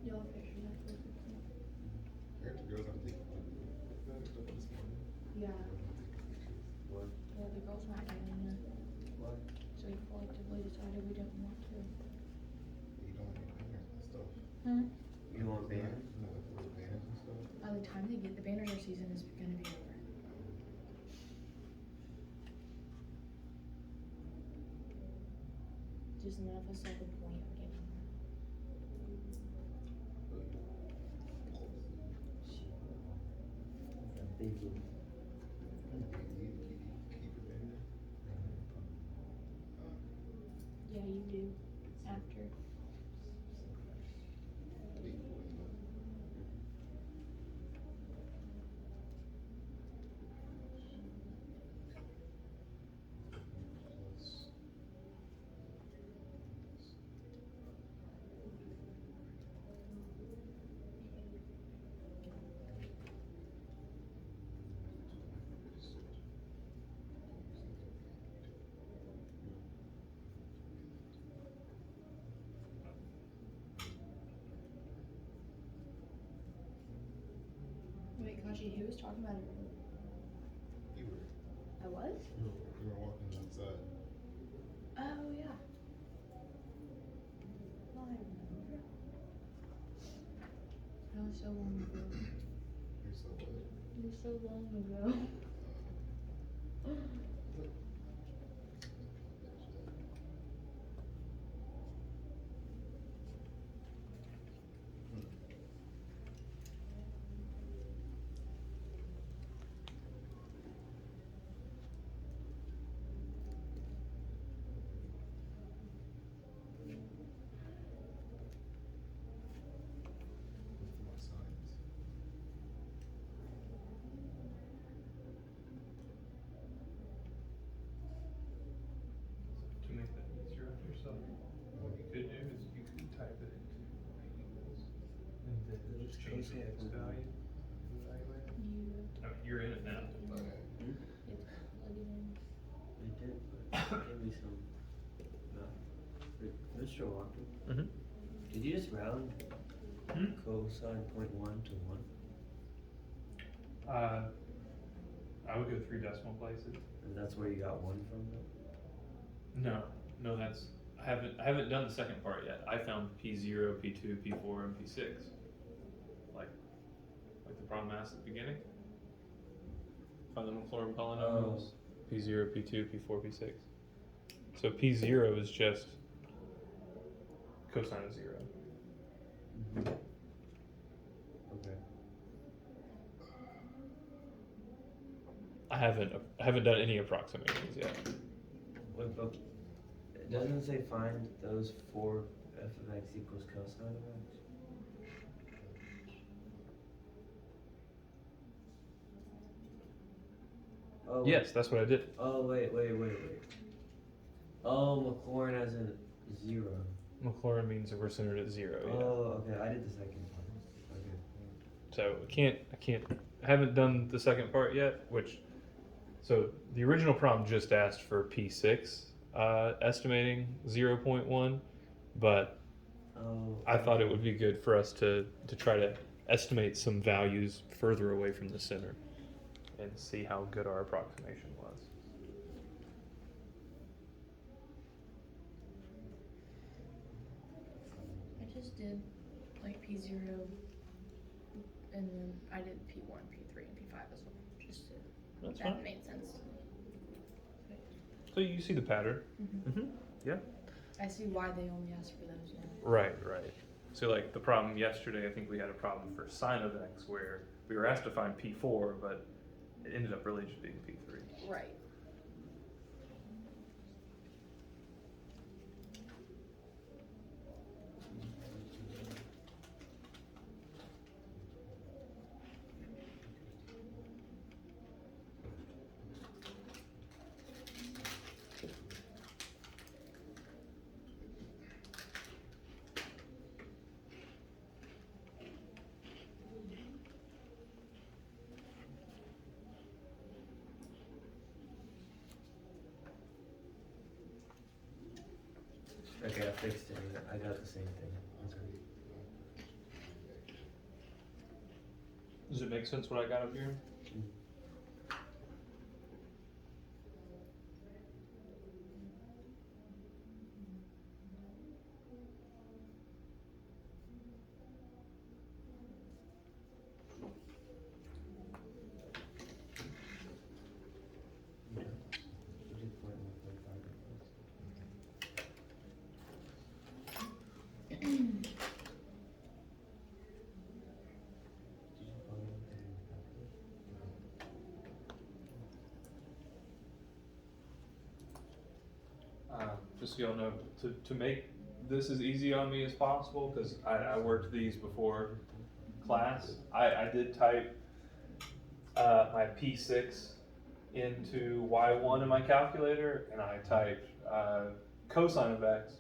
Y'all pictures at 4:15. I heard the girls have to take stuff this morning. Yeah. What? Yeah, the girls not getting it. What? So we collectively decided we didn't want to. You don't want any banners and stuff. You don't want banners? No, like banners and stuff. By the time they get the banner season is gonna be over. Just none of us saw the point of getting them. They do. Keep it banner. Yeah, you do. After. Wait, Kashi, who was talking about it earlier? You were. I was? You were walking outside. Oh, yeah. Well, I remember. That was so long ago. You're so what? It was so long ago. My signs. To make that easier on yourself, what you could do is you could type it into variables and then just change the x value and evaluate it. I mean, you're in it now. Okay. It's plug it in. They did, but give me some. Mr. Walker, did you just round cosine 0.1 to 1? I would go 3 decimal places. And that's where you got 1 from though? No, that's I haven't done the second part yet. I found P0, P2, P4, and P6. Like the problem I asked at the beginning. Find the Maclaurin polynomials. P0, P2, P4, P6. So P0 is just cosine of 0. Okay. I haven't done any approximations yet. Wait, but it doesn't say find those 4 f of x equals cosine of x? Oh, Yes, that's what I did. Oh, wait. Oh, Maclaurin as in 0. Maclaurin means that we're centered at 0. Yeah. Oh, okay, I did the second part. Okay. So I haven't done the second part yet, so the original problem just asked for P6. estimating 0.1, but Oh. I thought it would be good for us to try to estimate some values further away from the center and see how good our approximation was. I just did like P0, and then I did P1, P3, and P5 as well. Just to, That's that fine. made sense to me. So you see the pattern. Mm-hmm. Yeah. I see why they only asked for those now. Right. So like the problem yesterday, I think we had a problem for sine of x where we were asked to find P4, but it ended up really just being P3. Right. Okay, I fixed it. I got the same thing. Does it make sense what I got up here? Just so y'all know, to make this as easy on me as possible, because I worked these before class, I did type my P6 into Y1 in my calculator, and I typed cosine of x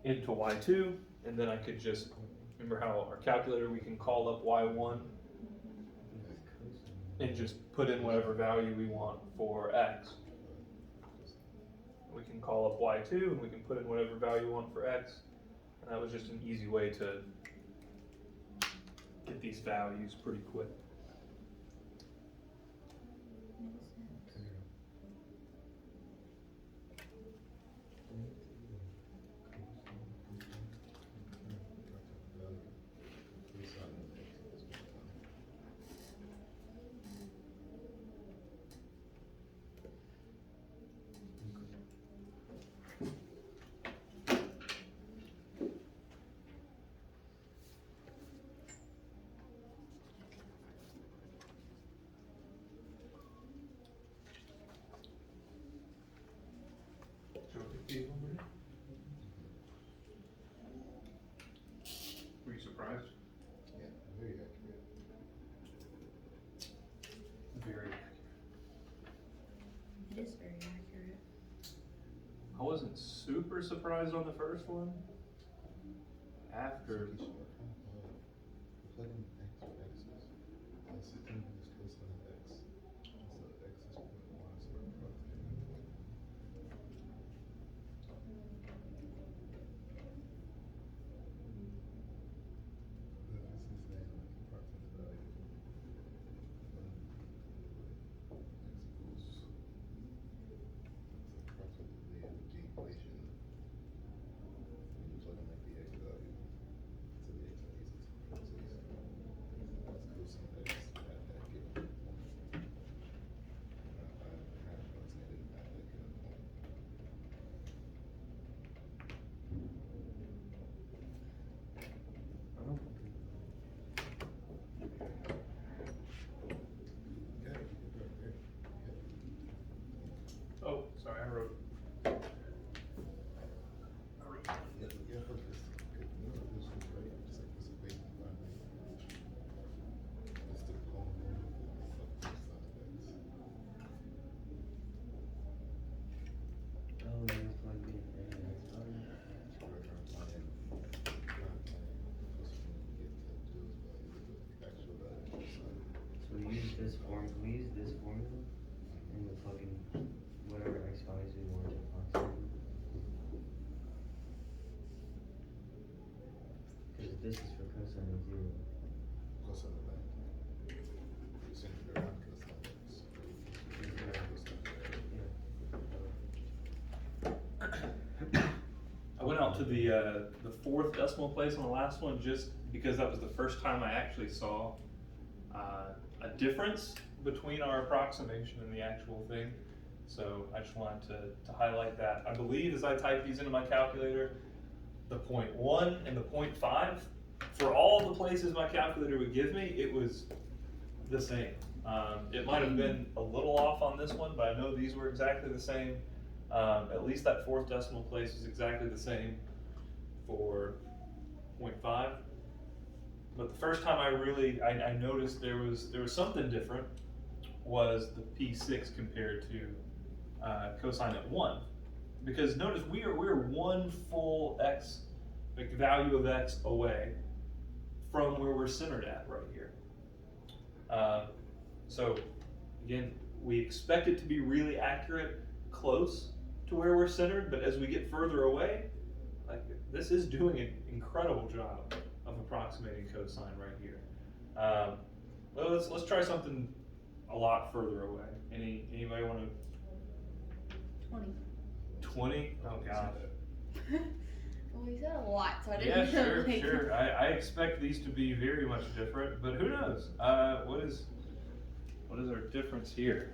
into Y2, and then I could just, remember how our calculator, we can call up Y1 and just put in whatever value we want for x. We can call up Y2 and we can put in whatever value we want for x. And that was just an easy way to get these values pretty quick. Were you surprised? Yeah, very accurate. Very. It is very accurate. I wasn't super surprised on the first one. After. Plug in x for x's. Sitting in this cosine of x. So x is 0.1, so we're approximating 0.1. This is saying like approximate value. X equals. It's approximately the equation. When you plug in like the x value. So the x value is 6.6. That's cosine x at that given point. I have approximated at that given point. Okay, right there. Oh, sorry, I wrote. Yeah, but this, this is right. It's like this equation finally. It's the polynomial of cosine of x. Oh, you plugged in. That's fine. So we're trying to find because when you get to those values, the actual value of cosine. So we use this form. Can we use this formula? and we plug in whatever x values we want to approximate. Because this is for cosine of 0. Cosine of that. You send it around cosine of X. I went out to the fourth decimal place on the last one just because that was the first time I actually saw a difference between our approximation and the actual thing. So I just wanted to highlight that. I believe as I type these into my calculator, the 0.1 and the 0.5, for all the places my calculator would give me, it was the same. It might have been a little off on this one, but I know these were exactly the same. At least that fourth decimal place is exactly the same for 0.5. But the first time I noticed there was something different was the P6 compared to cosine at 1. Because notice we're one full x, like value of x away from where we're centered at right here. So again, we expect it to be really accurate close to where we're centered, but as we get further away, like this is doing an incredible job of approximating cosine right here. Well, let's try something a lot further away. Anybody want to? 20. 20? Oh gosh. Well, we said a lot, so I Yeah, didn't know. sure. I expect these to be very much different, but who knows? What is our difference here?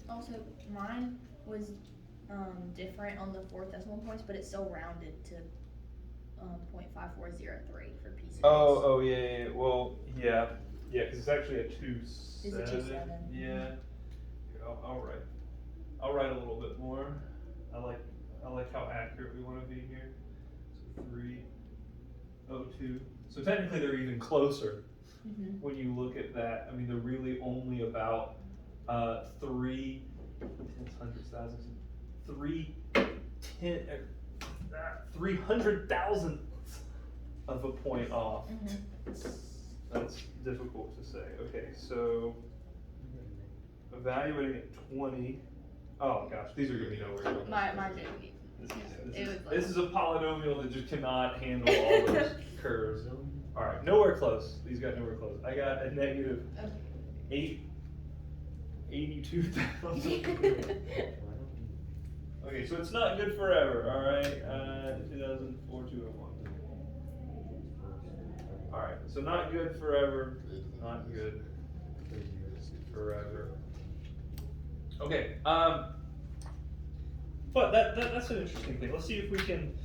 Also, mine was different on the fourth decimal points, but it's still rounded to 0.5403 for P6. Oh yeah. Well, yeah, because it's actually a 2.7. It's a 2.7. Yeah. Here, I'll write a little bit more. I like how accurate we want to be here. So 3.02. So technically they're even closer when you look at that. I mean, they're really only about 300,000th of a point off. That's difficult to say. Okay, so evaluating at 20. Oh gosh, these are gonna be nowhere. Mine didn't. This is a polynomial that just cannot handle all those curves. All right, nowhere close. These got nowhere close. I got a negative 82,000. Okay, so it's not good forever. All right, 2004 201. All right, so not good forever. Not good forever. Okay, but that's an interesting thing. Let's see if we can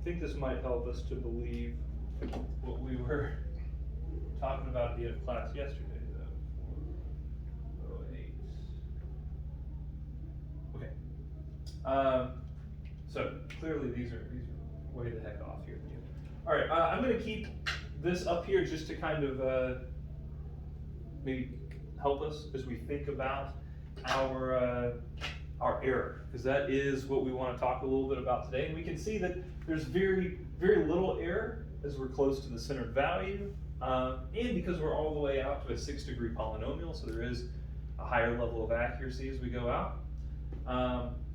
I think this might help us to believe what we were talking about at the end of class yesterday, though. 408. Okay. So clearly these are way the heck off here. All right, I'm going to keep this up here just to kind of maybe help us as we think about our error, because that is what we want to talk a little bit about today. And we can see that there's very, very little error as we're close to the centered value, and because we're all the way out to a 6-degree polynomial, so there is a higher level of accuracy as we go out.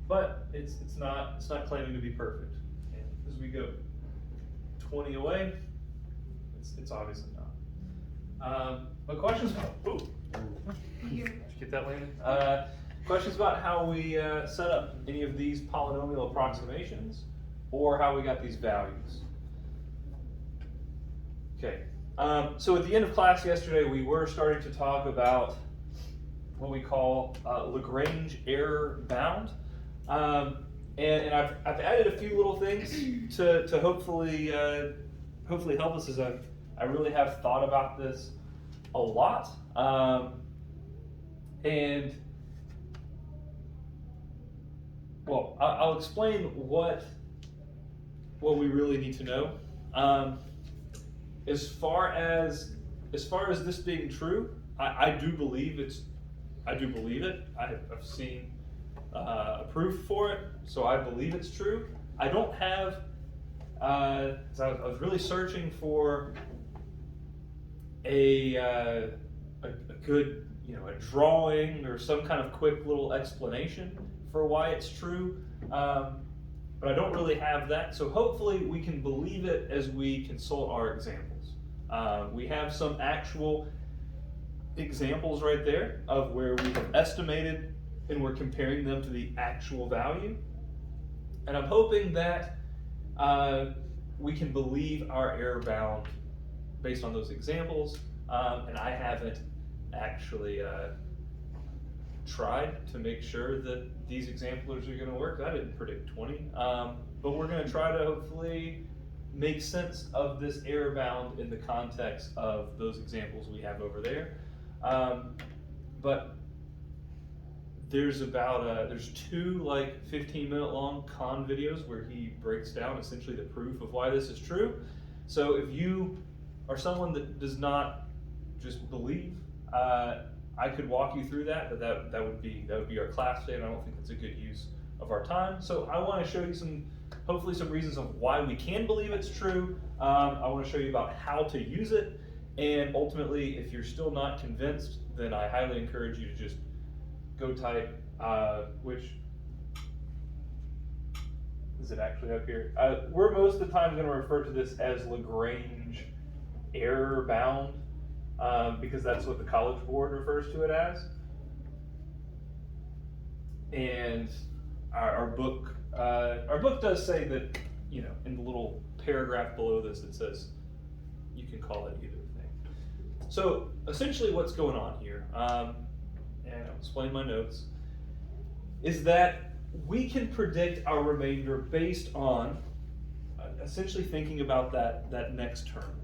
But it's not claiming to be perfect. And as we go 20 away, it's obviously not. But questions about did you get that, Landon? Questions about how we set up any of these polynomial approximations, or how we got these values. Okay, so at the end of class yesterday, we were starting to talk about what we call Lagrange error bound. And I've added a few little things to hopefully help us, as I really have thought about this a lot. And well, I'll explain what we really need to know. As far as this being true, I do believe it. I've seen a proof for it, so I believe it's true. I don't have. So I was really searching for a good, a drawing or some kind of quick little explanation for why it's true. But I don't really have that, so hopefully we can believe it as we consult our examples. We have some actual examples right there of where we have estimated and we're comparing them to the actual value. And I'm hoping that we can believe our error bound based on those examples. And I haven't actually tried to make sure that these examples are going to work. I didn't predict 20, but we're going to try to hopefully make sense of this error bound in the context of those examples we have over there. But there's there's two 15-minute long con videos where he breaks down essentially the proof of why this is true. So if you are someone that does not just believe, I could walk you through that, but that would be our class today, and I don't think that's a good use of our time. So I want to show you hopefully some reasons of why we can believe it's true. I want to show you about how to use it, and ultimately, if you're still not convinced, then I highly encourage you to just go type, which is it actually up here? We're most of the time going to refer to this as Lagrange error bound. Because that's what the College Board refers to it as. And our book does say that, in the little paragraph below this, it says you can call it either thing. So essentially what's going on here, and I'll explain my notes, is that we can predict our remainder based on essentially thinking about that next term.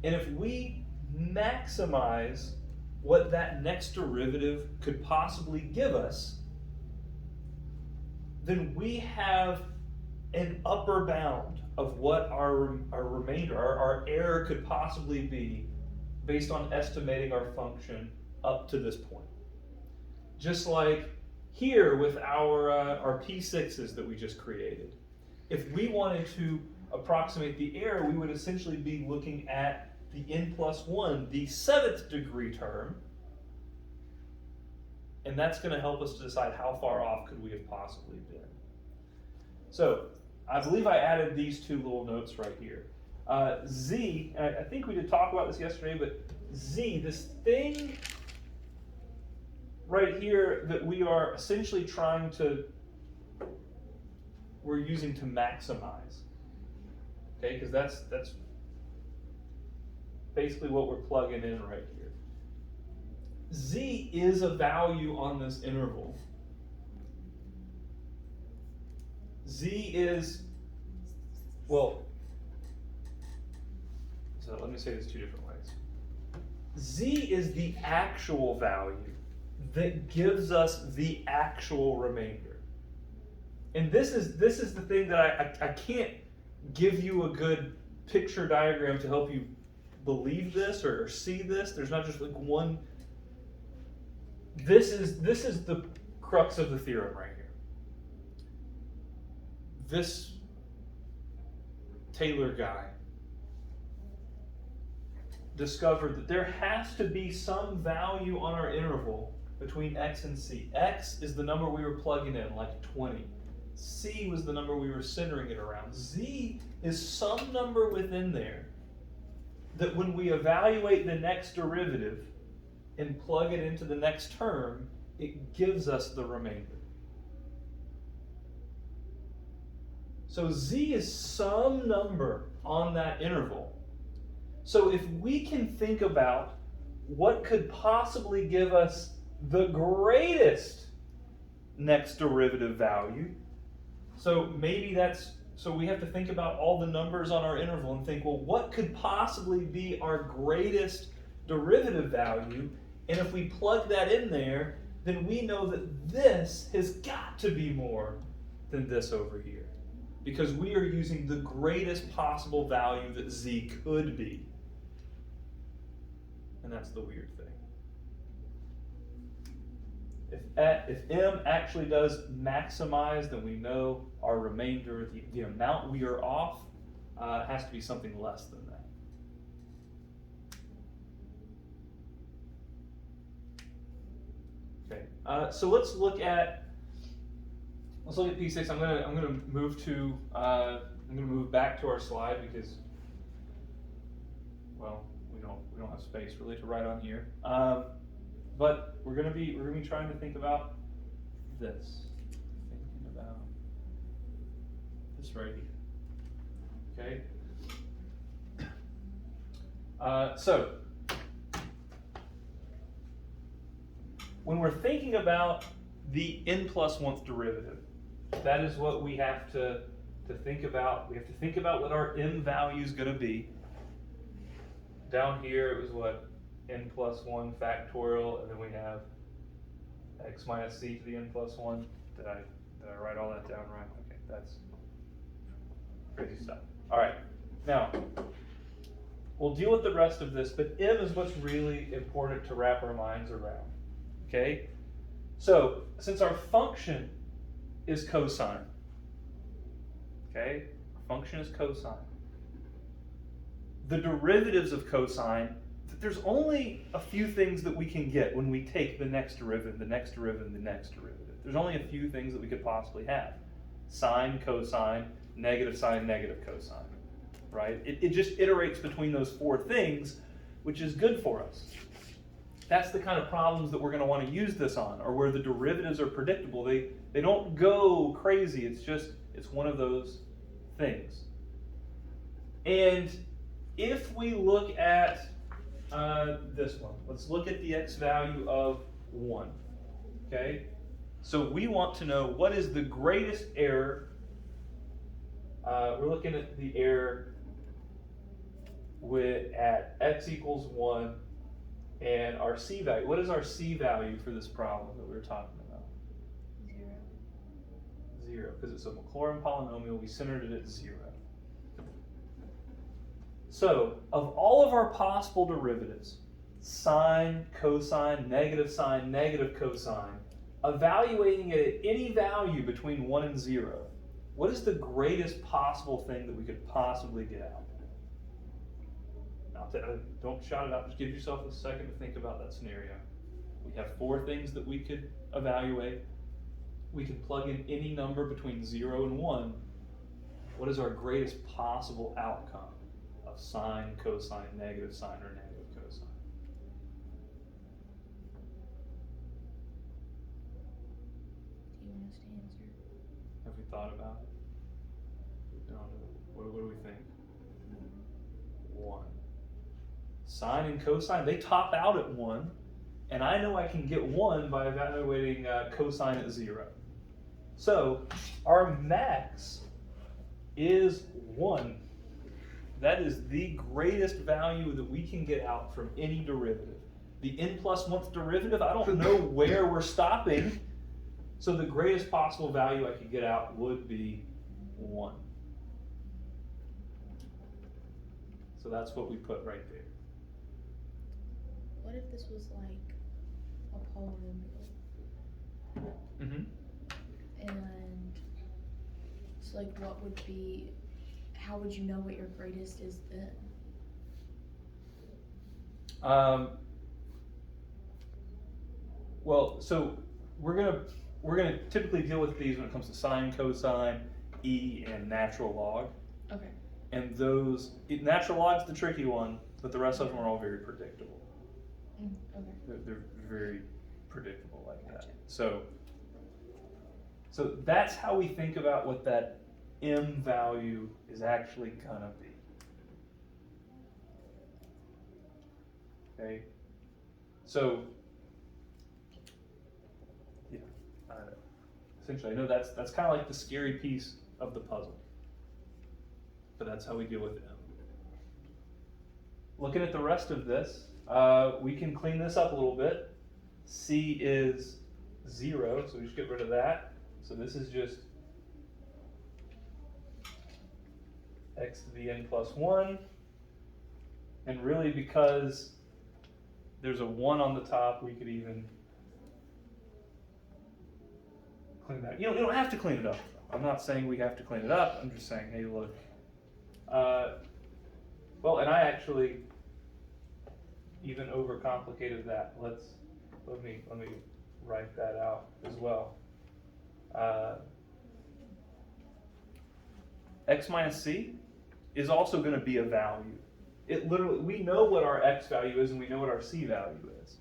And if we maximize what that next derivative could possibly give us, then we have an upper bound of what our remainder, our error could possibly be based on estimating our function up to this point. Just like here with our P6s that we just created. If we wanted to approximate the error, we would essentially be looking at the n+1, the 7th degree term, and that's going to help us to decide how far off could we have possibly been. So I believe I added these two little notes right here. Z, and I think we did talk about this yesterday, but Z, this thing right here that we are essentially we're using to maximize. Okay, because that's basically what we're plugging in right here. Z is a value on this interval. Z is, so let me say this two different ways. Z is the actual value that gives us the actual remainder. And this is the thing that I can't give you a good picture diagram to help you believe this or see this. There's not just one. This is the crux of the theorem right here. This Taylor guy discovered that there has to be some value on our interval between x and c. X is the number we were plugging in, like 20. C was the number we were centering it around. Z is some number within there that when we evaluate the next derivative and plug it into the next term, it gives us the remainder. So Z is some number on that interval. So if we can think about what could possibly give us the greatest next derivative value, so we have to think about all the numbers on our interval and think, well, what could possibly be our greatest derivative value? And if we plug that in there, then we know that this has got to be more than this over here, because we are using the greatest possible value that Z could be. And that's the weird thing. If M actually does maximize, then we know our remainder, the amount we are off, has to be something less than that. Okay, so let's look at P6. I'm gonna move to I'm gonna move back to our slide because, well, we don't have space really to write on here. But we're gonna be trying to think about this. Thinking about this right here. Okay. So when we're thinking about the n+1th derivative, that is what we have to think about. We have to think about what our m value is going to be. Down here it was what? n+1 factorial, and then we have x minus c to the n+1. Did I write all that down right? Okay, that's crazy stuff. All right, now we'll deal with the rest of this, but m is what's really important to wrap our minds around. Okay, so since our function is cosine, okay, function is cosine, the derivatives of cosine, there's only a few things that we can get when we take the next derivative, the next derivative, the next derivative. There's only a few things that we could possibly have. Sine, cosine, negative sine, negative cosine, right? It just iterates between those four things, which is good for us. That's the kind of problems that we're going to want to use this on, or where the derivatives are predictable. They don't go crazy. It's one of those things. And if we look at this one, let's look at the x value of 1. Okay, so we want to know what is the greatest error. We're looking at the error at x equals 1 and our c value. What is our c value for this problem that we were talking about? 0, because it's a Maclaurin polynomial. We centered it at 0. So, of all of our possible derivatives, sine, cosine, negative cosine, evaluating it at any value between 1 and 0, what is the greatest possible thing that we could possibly get out? Now, don't shout it out, just give yourself a second to think about that scenario. We have 4 things that we could evaluate. We can plug in any number between 0 and 1. What is our greatest possible outcome of sine, cosine, negative sine, or negative cosine? Do you want us to answer? Have we thought about it? What do we think? 1. Sine and cosine, they top out at 1, and I know I can get 1 by evaluating cosine at 0. So our max is 1. That is the greatest value that we can get out from any derivative. The n+1th derivative, I don't know where we're stopping, so the greatest possible value I could get out would be 1. So that's what we put right there. What if this was like a polynomial? Mm-hmm. And so like what would be, how would you know what your greatest is then? Well, so we're gonna typically deal with these when it comes to sine, cosine, e, and natural log. Okay. And natural log's the tricky one, but the rest of them are all very predictable. Okay. They're very predictable like that. Gotcha. So that's how we think about what that m value is actually gonna be. Okay. So yeah, essentially, I know that's kind of like the scary piece of the puzzle, but that's how we deal with m. Looking at the rest of this, we can clean this up a little bit. C is 0, so we just get rid of that. So this is just x to the n+1. And really, because there's a 1 on the top, we could even clean that. You don't have to clean it up. I'm not saying we have to clean it up. I'm just saying, hey, look. Well, and I actually even overcomplicated that. Let me write that out as well. X minus c is also going to be a value. It literally, we know what our x value is and we know what our c value is,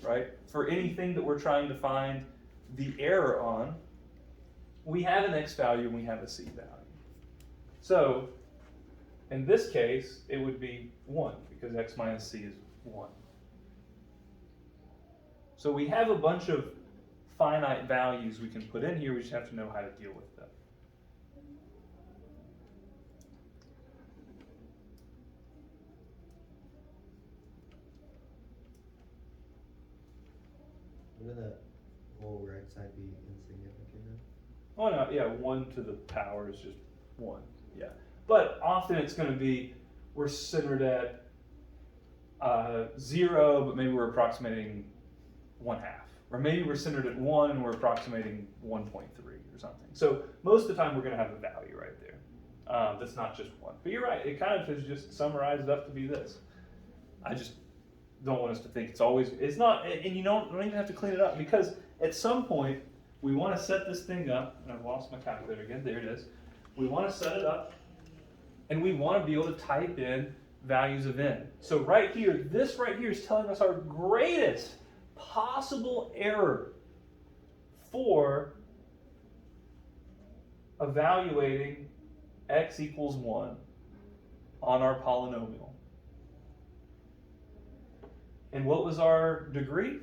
right? For anything that we're trying to find the error on, we have an x value and we have a c value. So in this case, it would be 1 because x minus c is 1. So we have a bunch of finite values we can put in here, we just have to know how to deal with them. Wouldn't that whole right side be insignificant then? Oh no, yeah, 1 to the power is just 1, yeah. But often it's going to be, we're centered at 0, but maybe we're approximating 1/2. Or maybe we're centered at 1 and we're approximating 1.3 or something. So most of the time we're going to have a value right there. That's not just 1. But you're right, it kind of is just summarized up to be this. I just don't want us to think it's not, and you don't even have to clean it up, because at some point we want to set this thing up, and I've lost my calculator again, there it is. We want to set it up, and we want to be able to type in values of n. So right here, this right here is telling us our greatest possible error for evaluating x equals 1 on our polynomial. And what was our degree?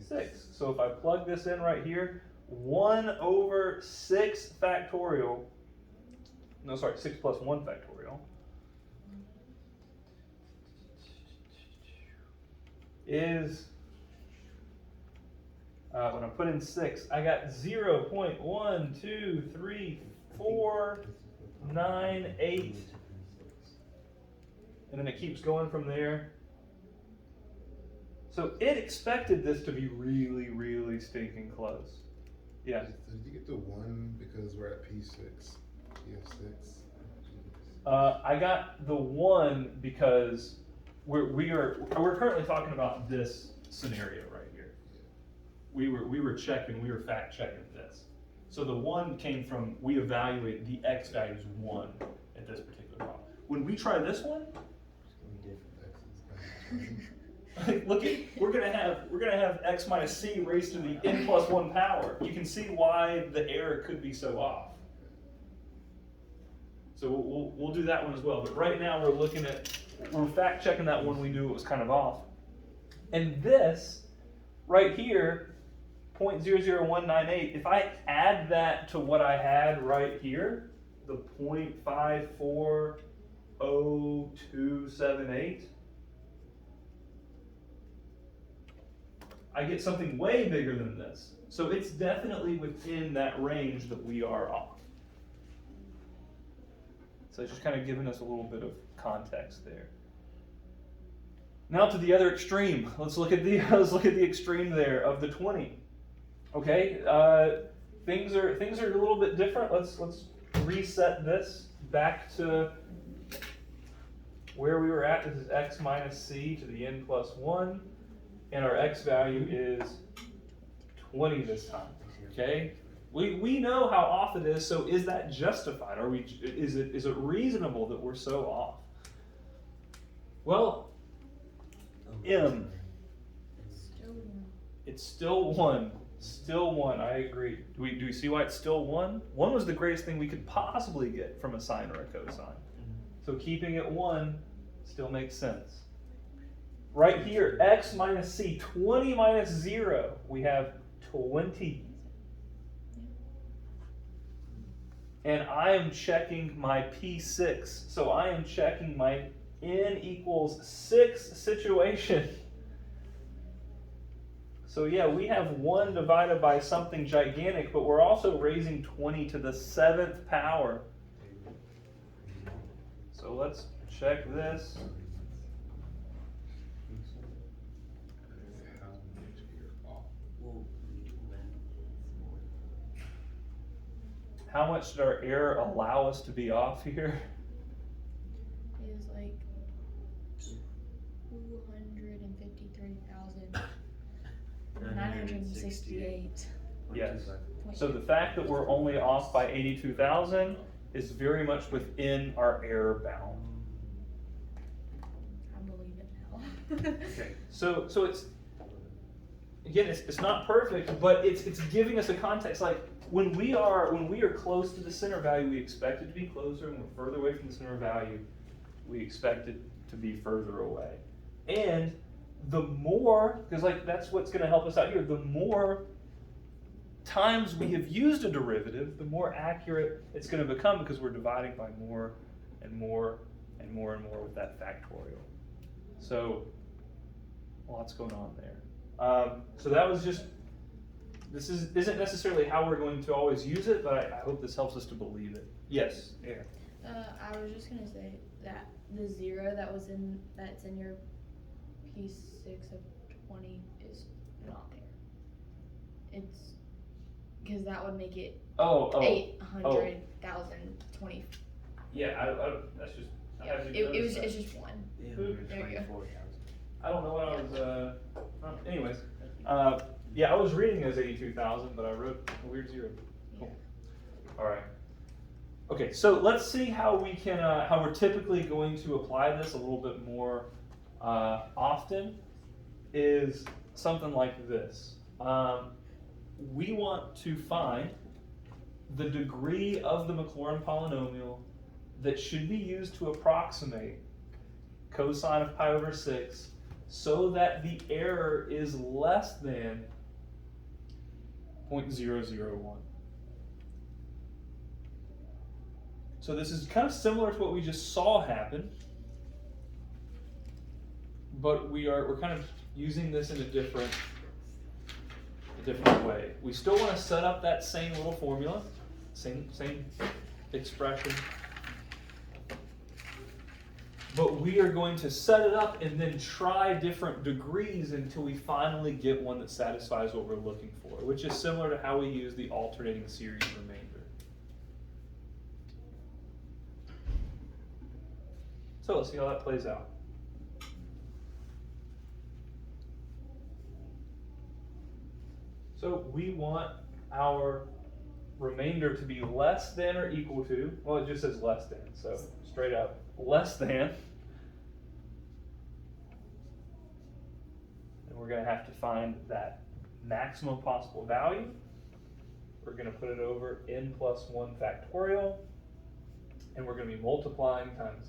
6. So if I plug this in right here, 1/6 factorial, no, sorry, 6 plus 1 factorial is, when I put in 6, I got 0.1234498, and then it keeps going from there. So it expected this to be really, really stinking close. Yeah. So did you get to 1 because we're at P6? PF6? I got the 1 because we're currently talking about this scenario right here. We were fact checking this. So the 1 came from, we evaluate the x value is 1 at this particular problem. When we try this one, look at, we're gonna have x minus c raised to the n plus 1 power. You can see why the error could be so off. So we'll do that one as well. But right now we're fact checking that one we knew it was kind of off. And this right here, 0.00198, if I add that to what I had right here, the 0.540278, I get something way bigger than this. So it's definitely within that range that we are off. So it's just kind of giving us a little bit of context there. Now to the other extreme. Let's look at the extreme there of the 20. Okay, things are a little bit different. Let's reset this back to where we were at. This is x minus c to the n plus 1. And our x value is 20 this time, okay? We know how off it is, so is that justified? Is it reasonable that we're so off? Well, m, it's still 1. Still 1, I agree. Do we see why it's still 1? 1 was the greatest thing we could possibly get from a sine or a cosine. So keeping it 1 still makes sense. Right here, x minus c, 20 minus 0, we have 20. And I am checking my P6, so I am checking my n equals 6 situation. So yeah, we have 1 divided by something gigantic, but we're also raising 20 to the 7th power. So let's check this. How much did our error allow us to be off here? It was like 253,000. 168. Yes. So the fact that we're only off by 82,000 is very much within our error bound. I believe it now. Okay. So it's, again, it's not perfect, but it's giving us a context. Like when we are close to the center value, we expect it to be closer, and we're further away from the center value, we expect it to be further away. And the more, because like that's what's going to help us out here, the more times we have used a derivative, the more accurate it's going to become, because we're dividing by more and more and more and more with that factorial. So lots going on there. So that was just, this isn't necessarily how we're going to always use it, but I hope this helps us to believe it. Yes, Aaron. I was just gonna say that the 0 that's in your P6 of 20 is not there. It's because that would make it 800,020. Yeah, that's just. Yeah, it's just 1. There you go. I don't know what I was. Anyways, yeah, I was reading as 82,000, but I wrote a weird 0. Cool. All right. Okay, so let's see how we can, how we're typically going to apply this a little bit more often. Is something like this. We want to find the degree of the Maclaurin polynomial that should be used to approximate cosine of pi over 6 so that the error is less than 0.001. So this is kind of similar to what we just saw happen, but we're kind of using this in a different way. We still want to set up that same little formula, same expression, but we are going to set it up and then try different degrees until we finally get one that satisfies what we're looking for, which is similar to how we use the alternating series remainder. So let's see how that plays out. So we want our remainder to be less than or equal to, well, it just says less than, so straight up, less than. And we're going to have to find that maximum possible value. We're going to put it over n plus 1 factorial, and we're going to be multiplying times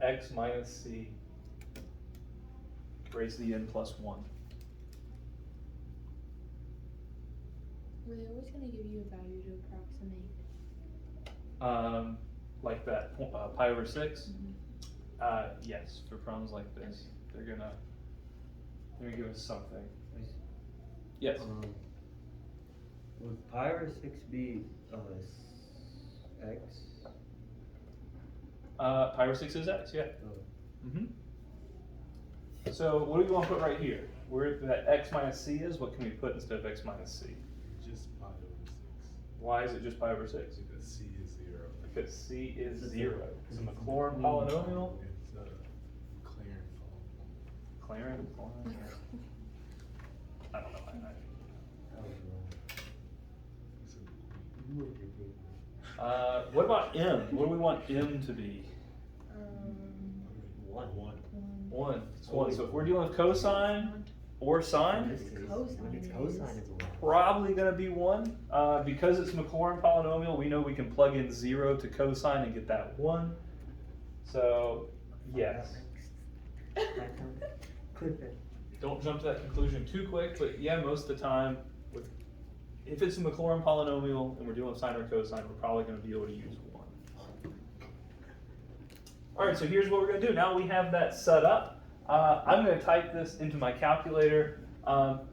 x minus c raised to the n plus 1. Were they always going to give you a value to approximate? Like that pi over 6? Yes, for problems like this. They're gonna give us something. Yes? Would pi over 6 be x? Pi over 6 is x, yeah. Oh. So what do we want to put right here? Where that x minus c is, what can we put instead of x minus c? Just pi over 6. Why is it just pi over 6? Because c is 0. Because c is 0. It's a Maclaurin polynomial. It's a Claren polynomial. I don't know. That was wrong. What about m? What do we want m to be? 1. 1. It's 1. So if we're dealing with cosine or sine, When it's cosine, it's 1. probably going to be 1. Because it's Maclaurin polynomial, we know we can plug in 0 to cosine and get that 1. So, yes. Don't jump to that conclusion too quick, but yeah, most of the time, if it's a Maclaurin polynomial and we're dealing with sine or cosine, we're probably going to be able to use 1. All right, so here's what we're going to do. Now we have that set up. I'm going to type this into my calculator.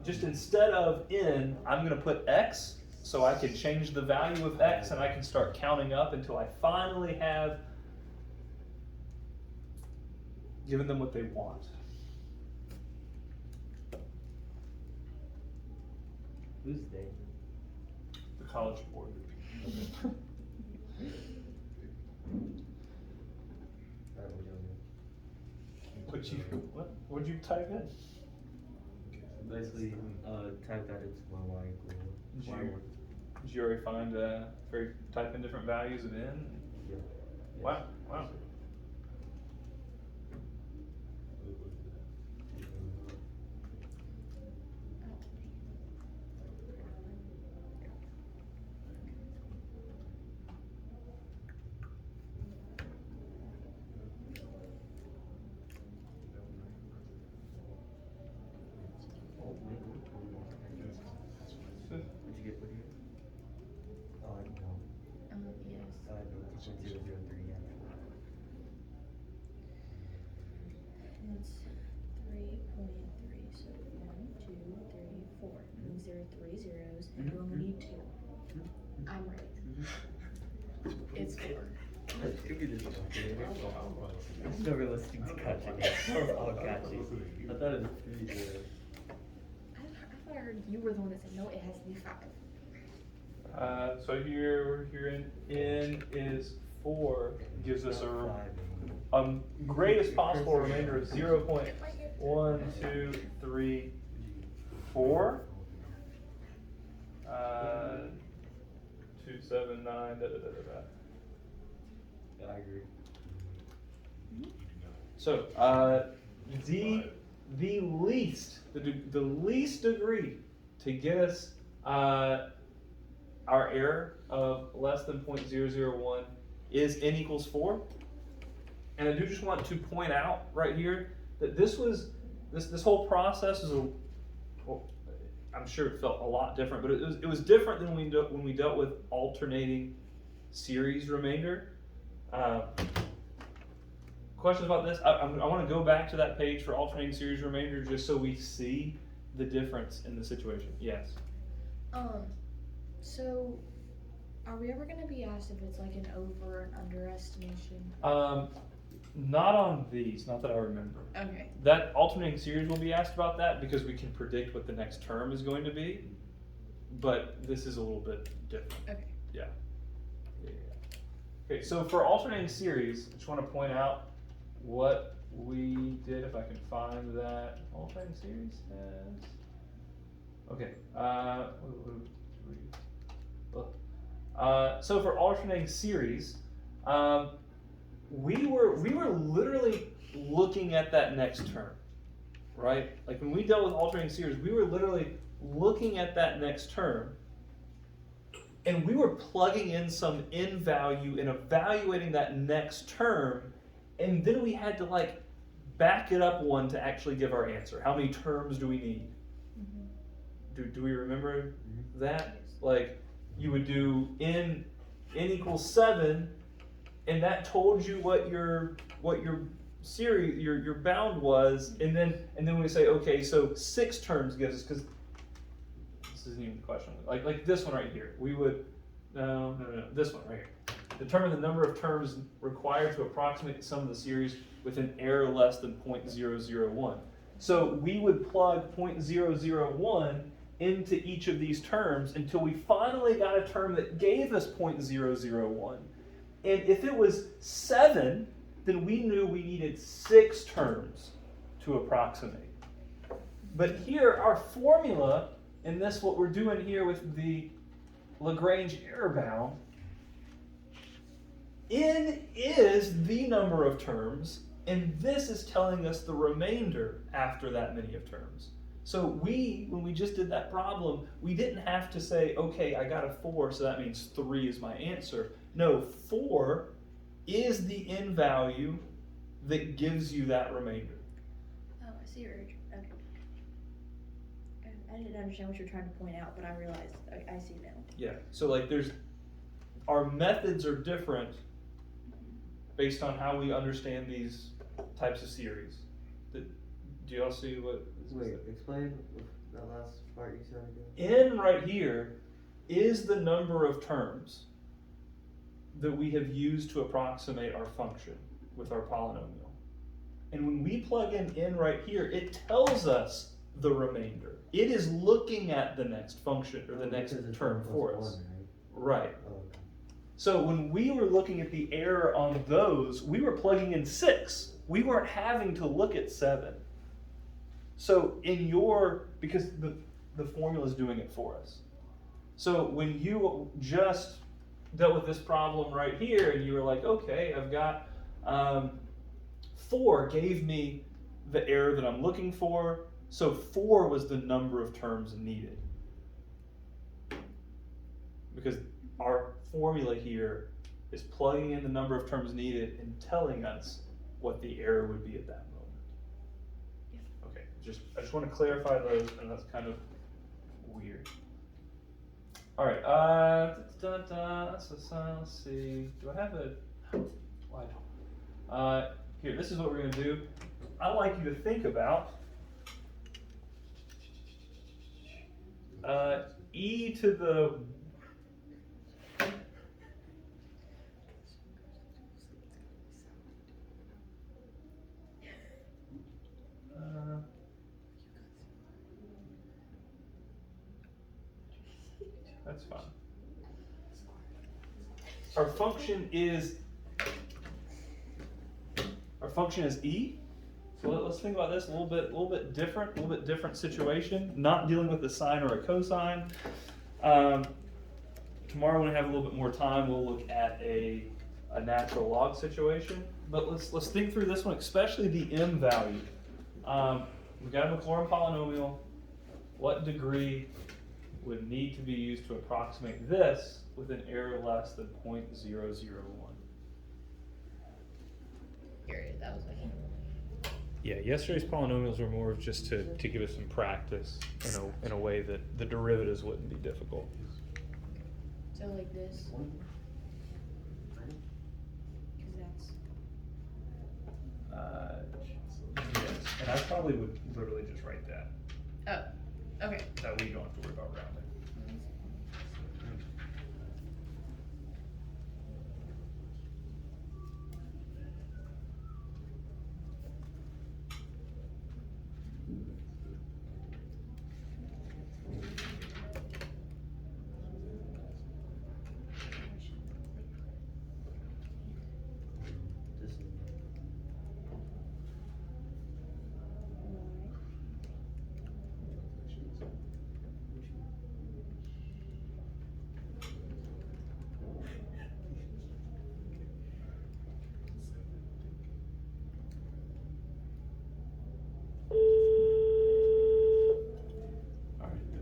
Just instead of n, I'm going to put x, so I can change the value of x and I can start counting up until I finally have given them what they want. Who's they? The College Board. What'd you type in? basically type that into my y equal Did y1. Did you already find type in different values of n? Yeah. Wow, wow. What'd you get for here? Oh, I know. Yes. I know 2.003, yeah. It's 3.3, so 1, 2, 3, 4. Means there are 3 zeros, and you only need 2. I'm right. It's 4. Give me this calculator. It's never listening to calculator. It's all catchy. I thought it was 3 zeros. I thought I heard you were the one that said no, it has to be 5. So here we're here n is 4, gives us a greatest possible remainder of 0.1, 2, 3, 4. 2, 7, 9, da da da da da. Yeah, I agree. So the least degree to get us our error of less than 0.001 is n equals 4. And I do just want to point out right here that this whole process is I'm sure it felt a lot different, but it was different than when we dealt with alternating series remainder. Questions about this? I want to go back to that page for alternating series remainder just so we see the difference in the situation. Yes. So are we ever going to be asked if it's like an over and underestimation? Not on these, not that I remember. Okay. That alternating series will be asked about that because we can predict what the next term is going to be, but this is a little bit different. Okay. Yeah. Okay, so for alternating series, I just want to point out what we did, if I can find that alternating series has. Okay. So for alternating series, we were literally looking at that next term, right? Like when we dealt with alternating series, we were literally looking at that next term, and we were plugging in some n value and evaluating that next term, and then we had to like back it up one to actually give our answer. How many terms do we need? Mm-hmm. Do we remember that? Like you would do n equals 7, and that told you what your series your bound was, and then we say, okay, so 6 terms gives us, because this isn't even a question. Like this one right here, we would no this one right here. Determine the number of terms required to approximate the sum of the series with an error less than 0.001. So we would plug 0.001 into each of these terms until we finally got a term that gave us 0.001. And if it was 7, then we knew we needed 6 terms to approximate. But here, our formula, and this what we're doing here with the Lagrange error bound, n is the number of terms, and this is telling us the remainder after that many of terms. So when we just did that problem, we didn't have to say, okay, I got a 4, so that means 3 is my answer. No, 4 is the n value that gives you that remainder. Oh, I see your urge. Okay. I didn't understand what you're trying to point out, but I realized I see now. Yeah, so like our methods are different based on how we understand these types of series. Do y'all see what? Wait, explain that last part you said again. N right here is the number of terms that we have used to approximate our function with our polynomial. And when we plug in n right here, it tells us the remainder. It is looking at the next function or the next term for us. Right. Oh, okay. So when we were looking at the error on those, we were plugging in 6. We weren't having to look at 7. So because the formula is doing it for us. So when you just dealt with this problem right here, and you were like, okay, I've got 4 gave me the error that I'm looking for. So 4 was the number of terms needed. Because our formula here is plugging in the number of terms needed and telling us what the error would be at that moment. Okay, I just want to clarify those, and that's kind of weird. All right, let's see. Do I have a? Why don't? Here, this is what we're gonna do. I'd like you to think about e to the that's fine. Our function is e. So let's think about this a little bit different situation. Not dealing with a sine or a cosine. Tomorrow when we have a little bit more time, we'll look at a natural log situation. But let's think through this one, especially the m value. We've got a Maclaurin polynomial. What degree would need to be used to approximate this with an error less than 0.001? Period. That was like. Yeah, yesterday's polynomials were more of just to give us some practice in a way that the derivatives wouldn't be difficult. So like this. Because that's. Yes, and I probably would literally just write that. Oh, okay. That way you don't have to worry about rounding.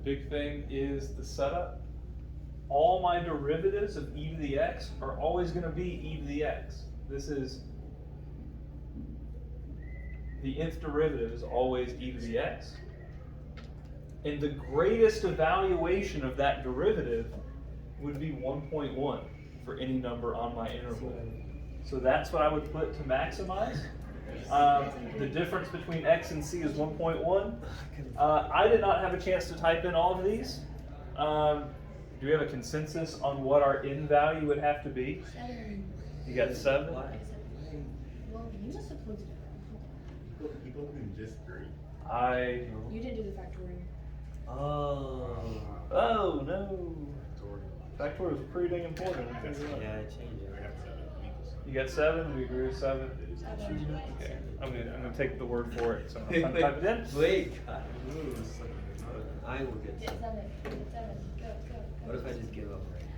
Big thing is the setup. All my derivatives of e to the x are always going to be e to the x. This is the nth derivative is always e to the x. And the greatest evaluation of that derivative would be 1.1 for any number on my interval. So that's what I would put to maximize. The difference between x and c is 1.1. I did not have a chance to type in all of these. Do we have a consensus on what our n value would have to be? 7. You got 7? Well, you must have plugged it around. People can disagree. You didn't do the factorial. Oh no. Factorial is pretty dang important. yeah, I changed it. You got 7? We agree with 7? Okay. I'm gonna take the word for it. So I'm gonna type it in. Wait, God. I will get Get 7. Get 7. Go. What if I just give up right